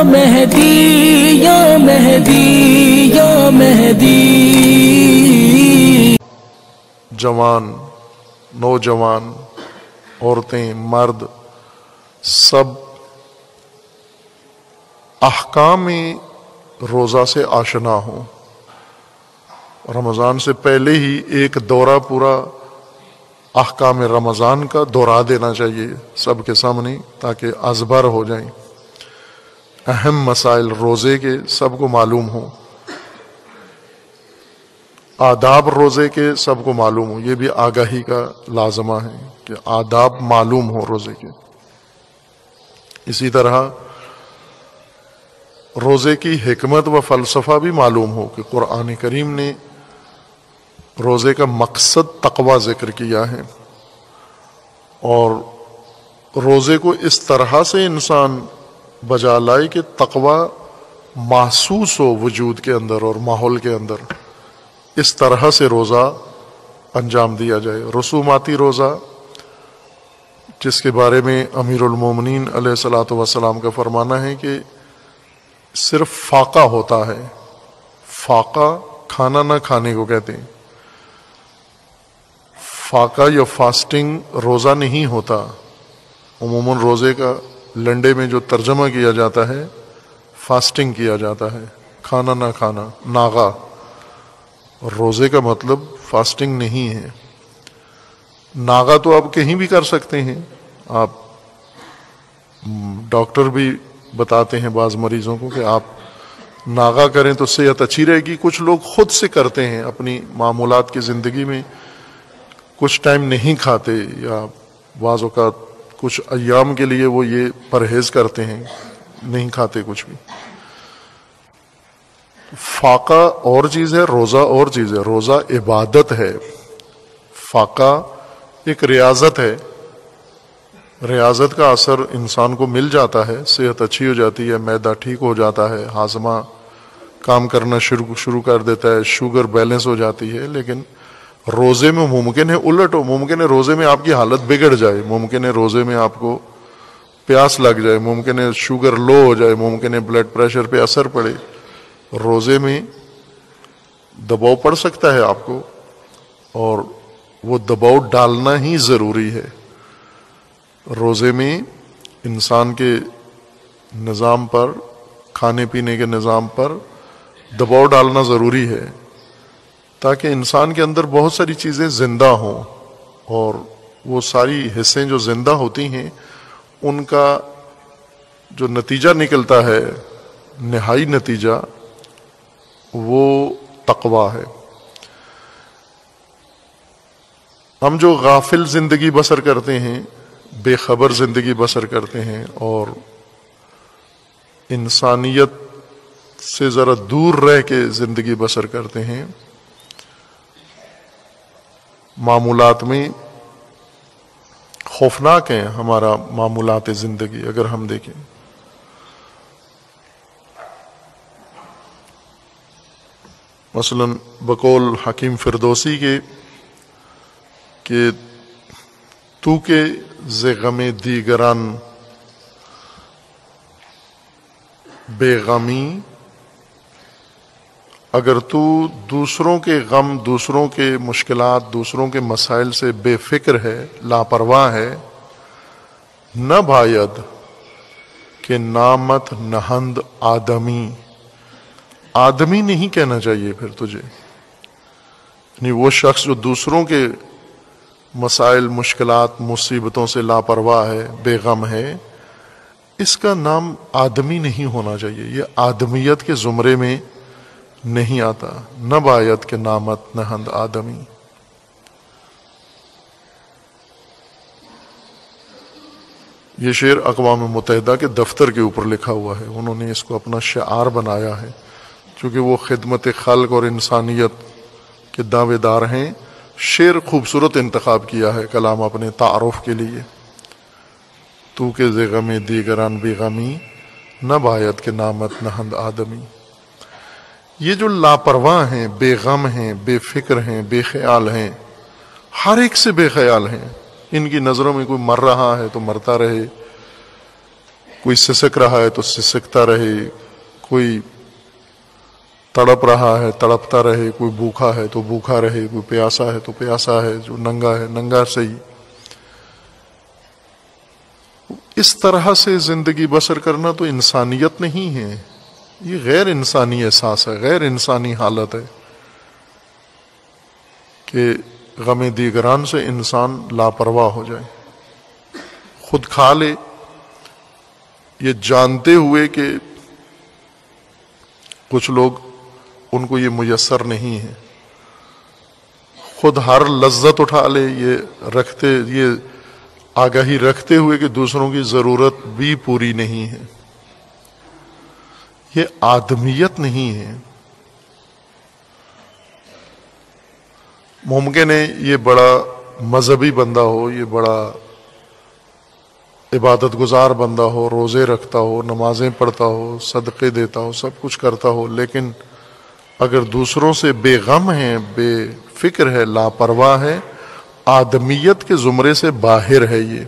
مہدی یا مہدی یا مہدی۔ جوان، نوجوان، عورتیں، مرد، سب احکام روزہ سے آشنا ہوں۔ رمضان سے پہلے ہی ایک دورہ پورا احکام رمضان کا دہرا دینا چاہیے سب کے سامنے، تاکہ ازبر ہو جائیں، اہم مسائل روزے کے سب کو معلوم ہوں، آداب روزے کے سب کو معلوم ہوں۔ یہ بھی آگاہی کا لازمہ ہے کہ آداب معلوم ہوں روزے کے۔ اسی طرح روزے کی حکمت و فلسفہ بھی معلوم ہو کہ قرآن کریم نے روزے کا مقصد تقوی ذکر کیا ہے، اور روزے کو اس طرح سے انسان بجا لائے کہ تقوی محسوس ہو وجود کے اندر اور ماحول کے اندر، اس طرح سے روزہ انجام دیا جائے۔ رسوماتی روزہ، جس کے بارے میں امیر المومنین علیہ الصلوۃ والسلام کا فرمانا ہے کہ صرف فاقہ ہوتا ہے، فاقہ کھانا نہ کھانے کو کہتے ہیں، فاقہ یا فاسٹنگ روزہ نہیں ہوتا۔ عموماً روزے کا لنڈے میں جو ترجمہ کیا جاتا ہے فاسٹنگ کیا جاتا ہے، کھانا نہ کھانا، ناغا۔ روزے کا مطلب فاسٹنگ نہیں ہے۔ ناغا تو آپ کہیں بھی کر سکتے ہیں، آپ ڈاکٹر بھی بتاتے ہیں بعض مریضوں کو کہ آپ ناغا کریں تو صحت اچھی رہے گی۔ کچھ لوگ خود سے کرتے ہیں، اپنی معمولات کی زندگی میں کچھ ٹائم نہیں کھاتے، یا بعض اوقات کچھ ایام کے لیے وہ یہ پرہیز کرتے ہیں، نہیں کھاتے کچھ بھی۔ فاقہ اور چیز ہے، روزہ اور چیز ہے۔ روزہ عبادت ہے، فاقہ ایک ریاضت ہے۔ ریاضت کا اثر انسان کو مل جاتا ہے، صحت اچھی ہو جاتی ہے، معدہ ٹھیک ہو جاتا ہے، ہاضمہ کام کرنا شروع کر دیتا ہے، شوگر بیلنس ہو جاتی ہے۔ لیکن روزے میں ممکن ہے الٹ ہو، ممکن ہے روزے میں آپ کی حالت بگڑ جائے، ممکن ہے روزے میں آپ کو پیاس لگ جائے، ممکن ہے شوگر لو ہو جائے، ممکن ہے بلڈ پریشر پہ اثر پڑے۔ روزے میں دباؤ پڑ سکتا ہے آپ کو، اور وہ دباؤ ڈالنا ہی ضروری ہے۔ روزے میں انسان کے نظام پر، کھانے پینے کے نظام پر دباؤ ڈالنا ضروری ہے، تاکہ انسان کے اندر بہت ساری چیزیں زندہ ہوں، اور وہ ساری حصیں جو زندہ ہوتی ہیں ان کا جو نتیجہ نکلتا ہے، نہائی نتیجہ، وہ تقویٰ ہے۔ ہم جو غافل زندگی بسر کرتے ہیں، بے خبر زندگی بسر کرتے ہیں، اور انسانیت سے ذرا دور رہ کے زندگی بسر کرتے ہیں، معمولات میں خوفناک ہیں ہمارا معمولات زندگی۔ اگر ہم دیکھیں مثلا بقول حکیم فردوسی کے کہ تو کے ز غم دیگران بے غمی، اگر تو دوسروں کے غم، دوسروں کے مشکلات، دوسروں کے مسائل سے بے فکر ہے، لاپرواہ ہے، نہ بھاید کہ نامت نہند آدمی، آدمی نہیں کہنا چاہیے پھر تجھے، یعنی وہ شخص جو دوسروں کے مسائل، مشکلات، مصیبتوں سے لاپرواہ ہے، بے غم ہے، اس کا نام آدمی نہیں ہونا چاہیے، یہ آدمیت کے زمرے میں نہیں آتا۔ نہ باید کہ نامت نہند آدمی۔ یہ شعر اقوام متحدہ کے دفتر کے اوپر لکھا ہوا ہے، انہوں نے اس کو اپنا شعار بنایا ہے، چونکہ وہ خدمت خلق اور انسانیت کے دعوے دار ہیں۔ شعر خوبصورت انتخاب کیا ہے کلام اپنے تعارف کے لیے، تو کہ ز غم دیگران بے غمی، نہ باید کہ نامت نہند آدمی۔ یہ جو لاپرواہ ہیں، بے غم ہیں، بے فکر ہیں، بے خیال ہیں، ہر ایک سے بے خیال ہیں، ان کی نظروں میں کوئی مر رہا ہے تو مرتا رہے، کوئی سسک رہا ہے تو سسکتا رہے، کوئی تڑپ رہا ہے تڑپتا رہے، کوئی بھوکا ہے تو بھوکا رہے، کوئی پیاسا ہے تو پیاسا ہے، جو ننگا ہے ننگا صحیح۔ اس طرح سے زندگی بسر کرنا تو انسانیت نہیں ہے، یہ غیر انسانی احساس ہے، غیر انسانی حالت ہے کہ غم دیگران سے انسان لاپرواہ ہو جائے، خود کھا لے یہ جانتے ہوئے کہ کچھ لوگ ان کو یہ میسر نہیں ہے، خود ہر لذت اٹھا لے یہ آگاہی رکھتے ہوئے کہ دوسروں کی ضرورت بھی پوری نہیں ہے۔ یہ آدمیت نہیں ہے۔ ممکن ہے یہ بڑا مذہبی بندہ ہو، یہ بڑا عبادت گزار بندہ ہو، روزے رکھتا ہو، نمازیں پڑھتا ہو، صدقے دیتا ہو، سب کچھ کرتا ہو، لیکن اگر دوسروں سے بے غم ہے، بے فکر ہے، لاپرواہ ہے، آدمیت کے زمرے سے باہر ہے یہ۔